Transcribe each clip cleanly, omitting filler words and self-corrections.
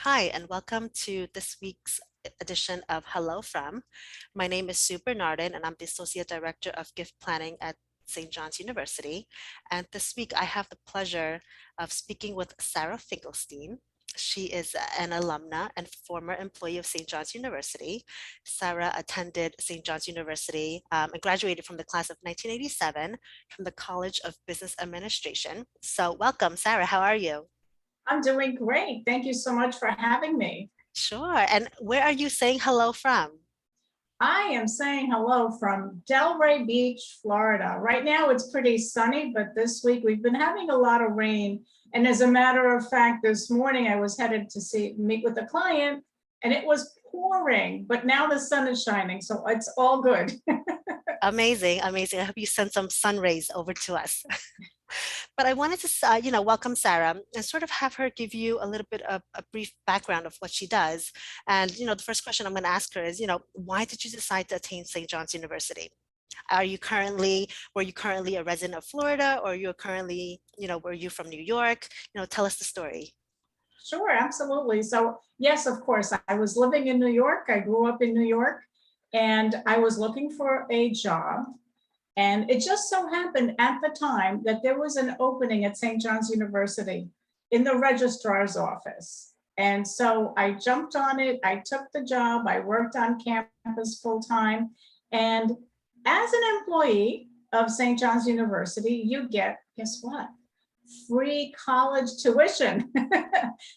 Hi, and welcome to this week's edition of Hello From. My name is Sue Bernardin, and I'm the Associate Director of Gift Planning at St. John's University. And this week, I have the pleasure of speaking with Sarah Finkelstein. She is an alumna and former employee of St. John's University. Sarah attended St. John's University and graduated from the class of 1987 from the College of Business Administration. So welcome, Sarah. How are you? I'm doing great. Thank you so much for having me. Sure. And where are you saying hello from? I am saying hello from Delray Beach, Florida. Right now it's pretty sunny, but this week we've been having a lot of rain. And as a matter of fact, this morning I was headed to meet with a client and it was pouring, but now the sun is shining, so it's all good. Amazing, amazing. I hope you send some sun rays over to us. But I wanted to, welcome Sarah and sort of have her give you a little bit of a brief background of what she does. And, the first question I'm going to ask her is, why did you decide to attend St. John's University? Were you currently a resident of Florida, or you're currently, were you from New York? Tell us the story. Sure, absolutely. So yes, of course, I was living in New York. I grew up in New York and I was looking for a job. And it just so happened at the time that there was an opening at St. John's University in the registrar's office. And so I jumped on it. I took the job. I worked on campus full time. And as an employee of St. John's University, you get, guess what? Free college tuition.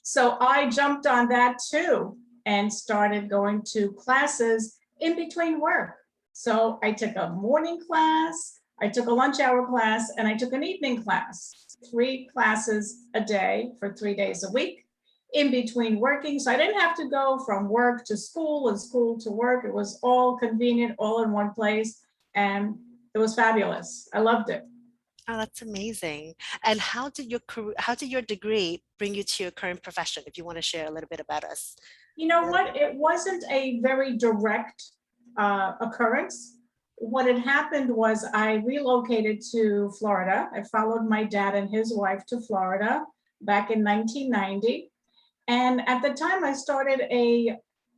So I jumped on that too and started going to classes in between work. So I took a morning class, I took a lunch hour class, and I took an evening class, 3 classes a day for 3 days a week in between working. So I didn't have to go from work to school and school to work. It was all convenient, all in one place. And it was fabulous. I loved it. Oh, that's amazing. And how did your degree bring you to your current profession? If you want to share a little bit about us. You know what? It wasn't a very direct occurrence. What had happened was I relocated to Florida. I followed my dad and his wife to Florida back in 1990. And at the time, I started a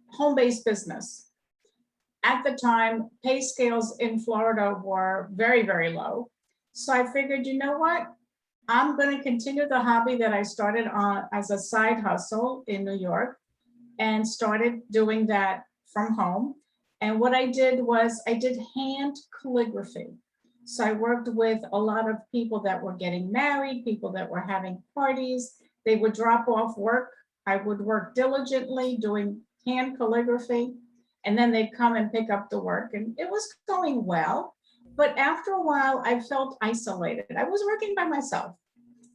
home-based business. At the time, pay scales in Florida were very, very low. So I figured, you know what? I'm going to continue the hobby that I started on as a side hustle in New York and started doing that from home. And what I did was I did hand calligraphy. So I worked with a lot of people that were getting married, people that were having parties. They would drop off work. I would work diligently doing hand calligraphy, and then they'd come and pick up the work. And it was going well. But after a while, I felt isolated. I was working by myself.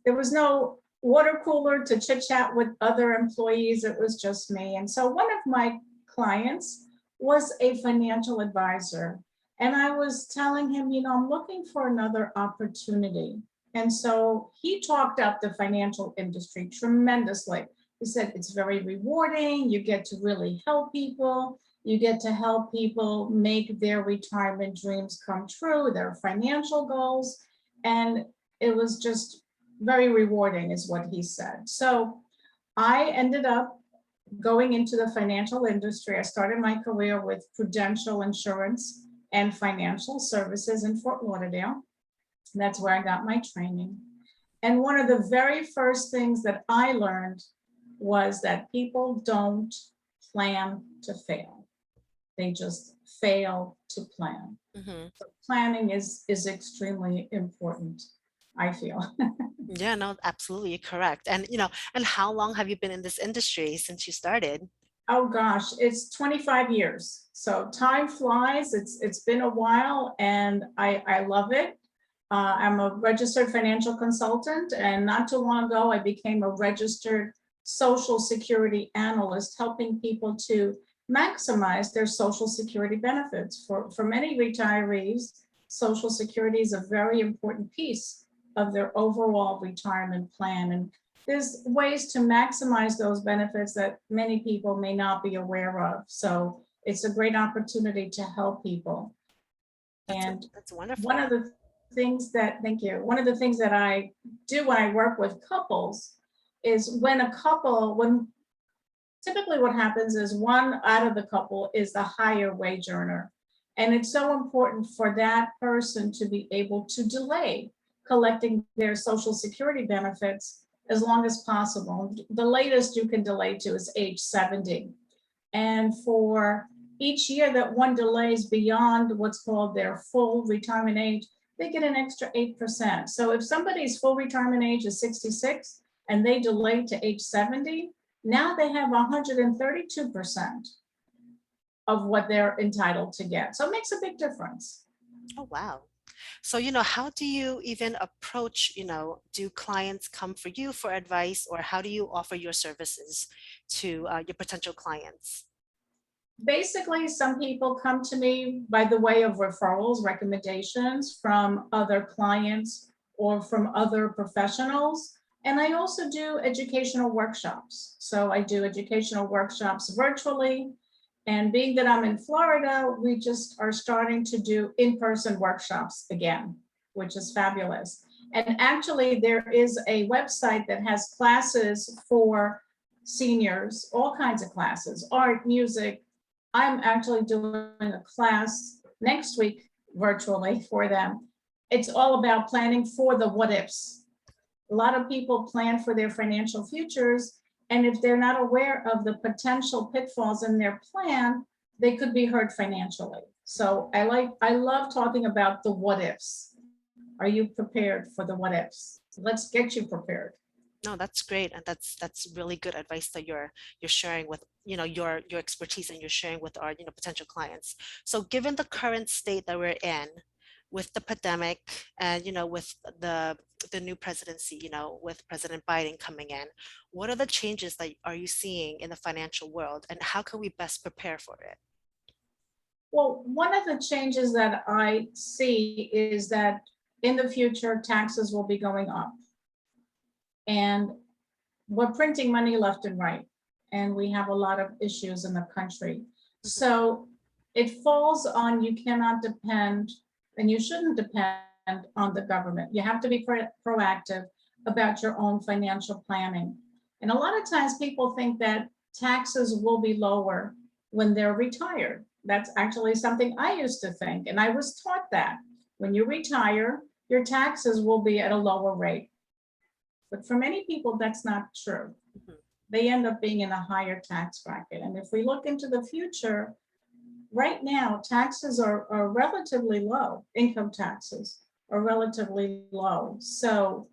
There was no water cooler to chit chat with other employees. It was just me. And so one of my clients was a financial advisor. And I was telling him, I'm looking for another opportunity. And so he talked up the financial industry tremendously. He said, it's very rewarding. You get to really help people. You get to help people make their retirement dreams come true, their financial goals. And it was just very rewarding is what he said. So I ended up going into the financial industry. I started my career with Prudential Insurance and Financial Services in Fort Lauderdale. That's where I got my training. And one of the very first things that I learned was that people don't plan to fail. They just fail to plan. Mm-hmm. So planning is extremely important, I feel. Yeah, no, absolutely correct. And and how long have you been in this industry since you started? Oh gosh, it's 25 years. So time flies. It's been a while and I love it. I'm a registered financial consultant, and not too long ago, I became a registered Social Security analyst, helping people to maximize their Social Security benefits. For many retirees, Social Security is a very important piece of their overall retirement plan. And there's ways to maximize those benefits that many people may not be aware of. So it's a great opportunity to help people. And That's wonderful. one of the things that, thank you, one of the things that I do when I work with couples is when typically what happens is one out of the couple is the higher wage earner. And it's so important for that person to be able to delay collecting their Social Security benefits as long as possible. The latest you can delay to is age 70. And for each year that one delays beyond what's called their full retirement age, they get an extra 8%. So if somebody's full retirement age is 66 and they delay to age 70, now they have 132% of what they're entitled to get. So it makes a big difference. Oh, wow. So, how do you even approach, do clients come for you for advice, or how do you offer your services to your potential clients? Basically, some people come to me by the way of referrals, recommendations from other clients or from other professionals. And I also do educational workshops. So I do educational workshops virtually. And being that I'm in Florida, we just are starting to do in-person workshops again, which is fabulous. And actually, there is a website that has classes for seniors, all kinds of classes, art, music. I'm actually doing a class next week virtually for them. It's all about planning for the what ifs. A lot of people plan for their financial futures, and if they're not aware of the potential pitfalls in their plan, they could be hurt financially. So I love talking about the what ifs. Are you prepared for the what ifs? Let's get you prepared. No, that's great, and that's really good advice that you're sharing with your expertise, and you're sharing with our potential clients. So, given the current state that we're in, with the pandemic, and with the new presidency, with President Biden coming in, what are the changes that are you seeing in the financial world, and how can we best prepare for it? Well, one of the changes that I see is that in the future, taxes will be going up. And we're printing money left and right. And we have a lot of issues in the country. So it falls on, you cannot depend, and you shouldn't depend on the government. You have to be proactive about your own financial planning. And a lot of times people think that taxes will be lower when they're retired. That's actually something I used to think. And I was taught that when you retire, your taxes will be at a lower rate. But for many people, that's not true. Mhm. They end up being in a higher tax bracket. And if we look into the future, right now, taxes are relatively low. Income taxes are relatively low. So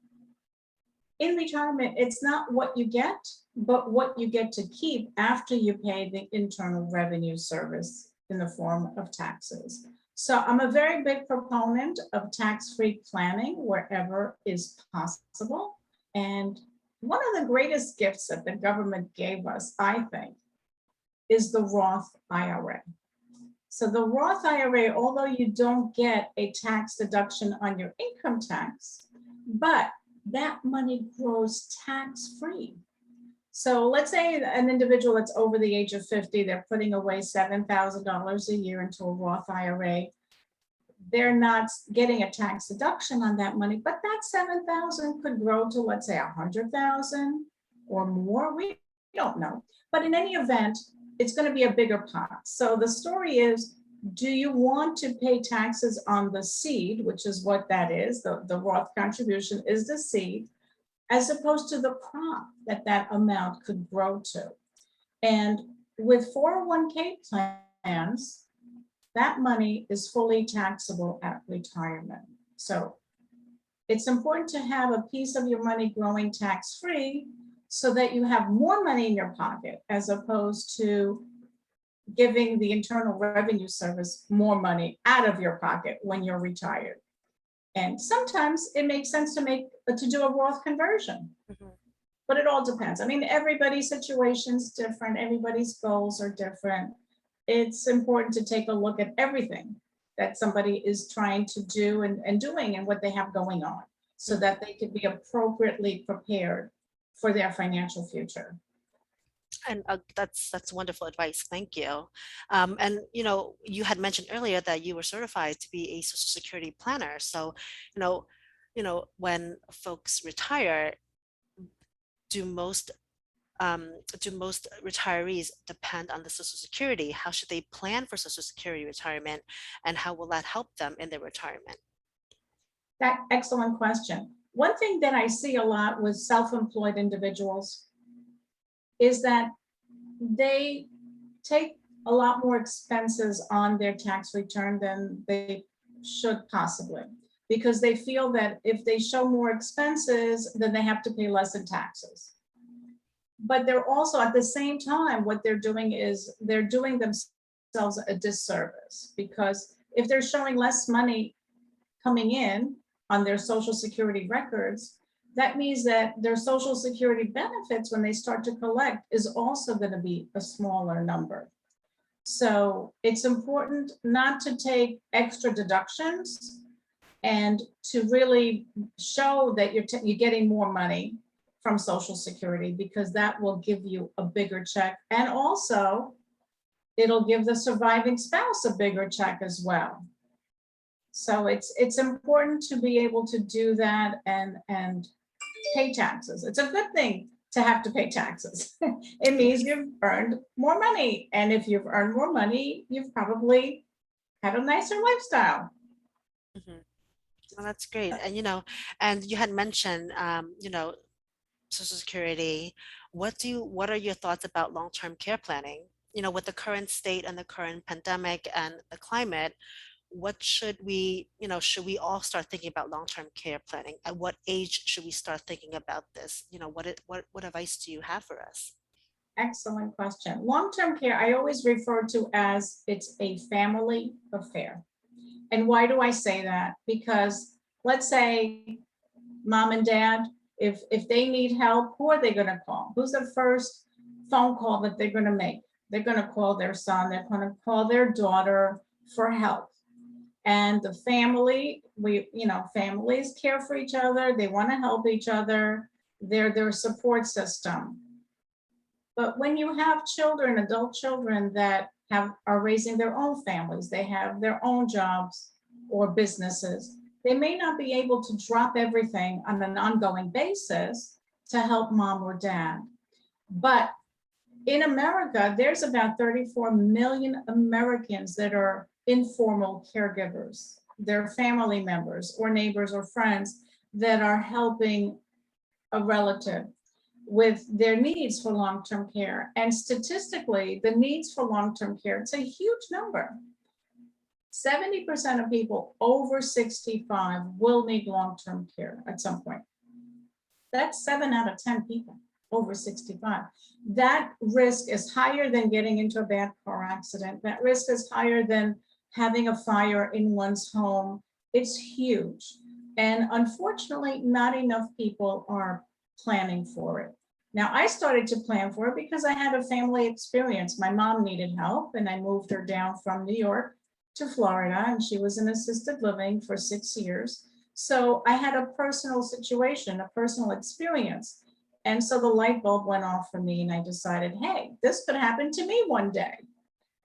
in retirement, it's not what you get, but what you get to keep after you pay the Internal Revenue Service in the form of taxes. So I'm a very big proponent of tax-free planning wherever is possible. And one of the greatest gifts that the government gave us, I think, is the Roth IRA. So the Roth IRA, although you don't get a tax deduction on your income tax, but that money grows tax-free. So let's say an individual that's over the age of 50, they're putting away $7,000 a year into a Roth IRA. They're not getting a tax deduction on that money, but that 7,000 could grow to, let's say, 100,000 or more. We don't know. But in any event, it's going to be a bigger pot. So the story is, do you want to pay taxes on the seed, which is what that is? The Roth contribution is the seed, as opposed to the crop that amount could grow to. And with 401k plans, that money is fully taxable at retirement. So it's important to have a piece of your money growing tax-free so that you have more money in your pocket, as opposed to giving the Internal Revenue Service more money out of your pocket when you're retired. And sometimes it makes sense to do a Roth conversion, Mhm. but it all depends. I mean, everybody's situation is different. Everybody's goals are different. It's important to take a look at everything that somebody is trying to do and doing and what they have going on, so that they can be appropriately prepared for their financial future. And that's wonderful advice. Thank you. And you had mentioned earlier that you were certified to be a Social Security planner. So, you know, when folks retire, do most do most retirees depend on the Social Security? How should they plan for Social Security retirement, and how will that help them in their retirement? That excellent question. One thing that I see a lot with self-employed individuals is that they take a lot more expenses on their tax return than they should possibly, because they feel that if they show more expenses, then they have to pay less in taxes. But they're also at the same time, what they're doing is they're doing themselves a disservice, because if they're showing less money coming in on their Social Security records, that means that their Social Security benefits, when they start to collect, is also going to be a smaller number. So it's important not to take extra deductions and to really show that you're getting more money from Social Security, because that will give you a bigger check. And also, it'll give the surviving spouse a bigger check as well. So it's important to be able to do that and pay taxes. It's a good thing to have to pay taxes. It means you've earned more money. And if you've earned more money, you've probably had a nicer lifestyle. Mhm. Well, that's great. And, and you had mentioned, Social Security. What are your thoughts about long-term care planning? With the current state and the current pandemic and the climate, what should we all start thinking about long-term care planning? At what age should we start thinking about this? What advice do you have for us? Excellent question. Long-term care, I always refer to as it's a family affair. And why do I say that? Because let's say mom and dad, if they need help, who are they going to call? Who's the first phone call that they're going to make? They're going to call their son, they're going to call their daughter for help. And the family, families care for each other, they want to help each other, they're their support system. But when you have children, adult children that are raising their own families, they have their own jobs or businesses, they may not be able to drop everything on an ongoing basis to help mom or dad. But in America, there's about 34 million Americans that are informal caregivers. They're family members or neighbors or friends that are helping a relative with their needs for long-term care. And statistically, the needs for long-term care, it's a huge number. 70% of people over 65 will need long-term care at some point. That's 7 out of 10 people over 65. That risk is higher than getting into a bad car accident. That risk is higher than having a fire in one's home. It's huge. And unfortunately, not enough people are planning for it. Now, I started to plan for it because I had a family experience. My mom needed help, and I moved her down from New York to Florida, and she was in assisted living for 6 years. So I had a personal situation, a personal experience. And so the light bulb went off for me, and I decided, hey, this could happen to me one day.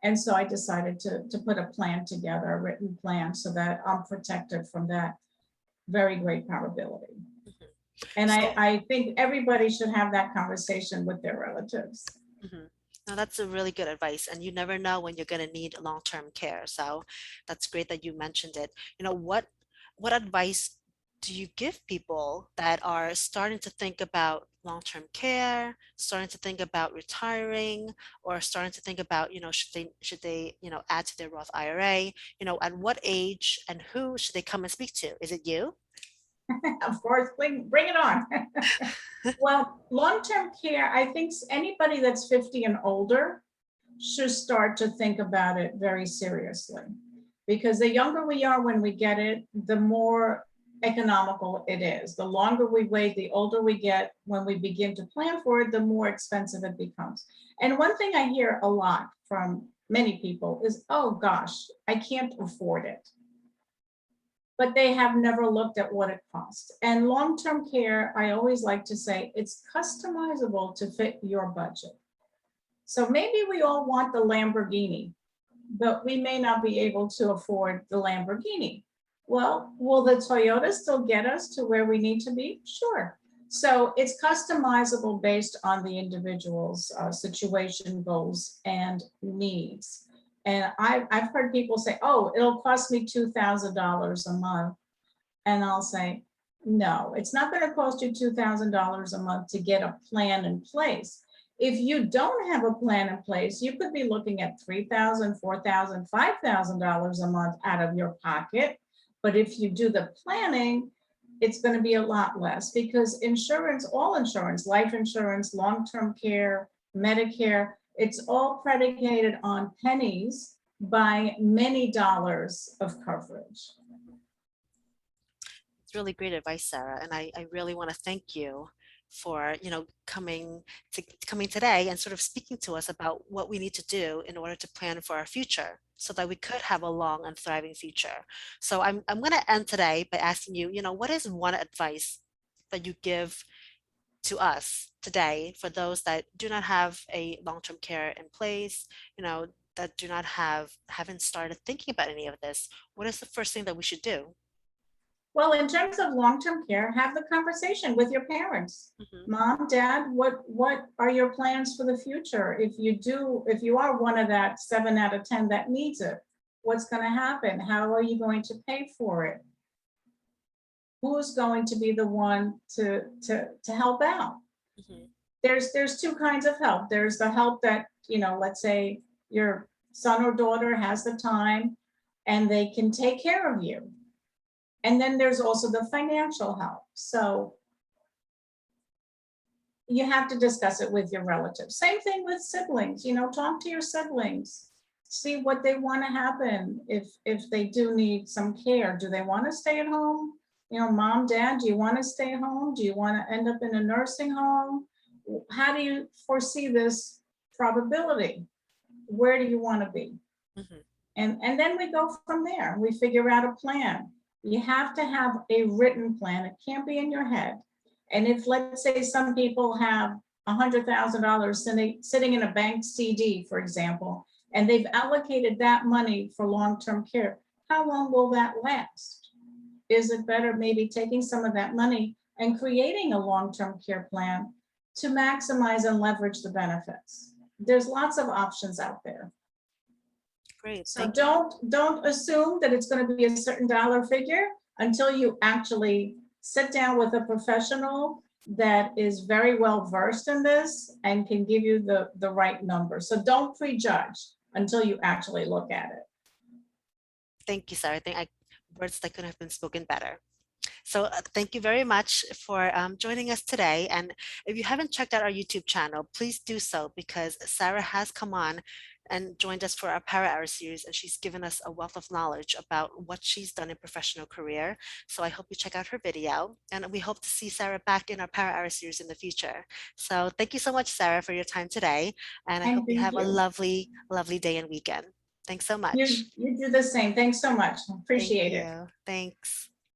And so I decided to put a plan together, a written plan, so that I'm protected from that very great probability. And So, I think everybody should have that conversation with their relatives. mhm. Now that's a really good advice, and you never know when you're going to need long-term care. So that's great that you mentioned it. What advice do you give people that are starting to think about long-term care, starting to think about retiring, or starting to think about, should they, add to their Roth IRA? At what age and who should they come and speak to? Is it you? Of course, bring it on. Well, long-term care, I think anybody that's 50 and older should start to think about it very seriously. Because the younger we are when we get it, the more economical it is. The longer we wait, the older we get, when we begin to plan for it, the more expensive it becomes. And one thing I hear a lot from many people is, oh gosh, I can't afford it. But they have never looked at what it costs. And long-term care, I always like to say, it's customizable to fit your budget. So maybe we all want the Lamborghini, but we may not be able to afford the Lamborghini. Well, will the Toyota still get us to where we need to be? Sure. So it's customizable based on the individual's situation, goals, and needs. And I've heard people say, oh, it'll cost me $2,000 a month. And I'll say, no, it's not going to cost you $2,000 a month to get a plan in place. If you don't have a plan in place, you could be looking at $3,000, $4,000, $5,000 a month out of your pocket. But if you do the planning, it's going to be a lot less, because insurance, all insurance, life insurance, long-term care, Medicare, it's all predicated on pennies by many dollars of coverage. It's really great advice, Sarah, and I really want to thank you for coming today and sort of speaking to us about what we need to do in order to plan for our future so that we could have a long and thriving future. So I'm going to end today by asking you, what is one advice that you give to us today for those that do not have a long-term care in place, that haven't started thinking about any of this? What is the first thing that we should do? Well, in terms of long-term care, have the conversation with your parents. Mhm. Mom, Dad, what are your plans for the future? If you are one of that 7 out of 10 that needs it, what's going to happen? How are you going to pay for it? Who's going to be the one to help out? Mhm. There's two kinds of help. There's the help that, let's say your son or daughter has the time and they can take care of you. And then there's also the financial help. So you have to discuss it with your relatives. Same thing with siblings, talk to your siblings, see what they want to happen if they do need some care. Do they want to stay at home? Mom, Dad, do you want to stay home? Do you want to end up in a nursing home? How do you foresee this probability? Where do you want to be? Mhm. And then we go from there. We figure out a plan. You have to have a written plan. It can't be in your head. And if, let's say, some people have $100,000 sitting in a bank CD, for example, and they've allocated that money for long-term care, how long will that last? Is it better maybe taking some of that money and creating a long-term care plan to maximize and leverage the benefits? There's lots of options out there. Great, So thank you. don't assume that it's going to be a certain dollar figure until you actually sit down with a professional that is very well versed in this and can give you the right number. So don't prejudge until you actually look at it. Thank you, Sarah. Words that couldn't have been spoken better. So thank you very much for joining us today. And if you haven't checked out our YouTube channel, please do so, because Sarah has come on and joined us for our Power Hour series, and she's given us a wealth of knowledge about what she's done in professional career. So I hope you check out her video, and we hope to see Sarah back in our Power Hour series in the future. So thank you so much, Sarah, for your time today. And I hope And you thank have a you. lovely, lovely day and weekend. Thanks so You much. do the same. Thanks so much. Thank Appreciate it. you. Thanks.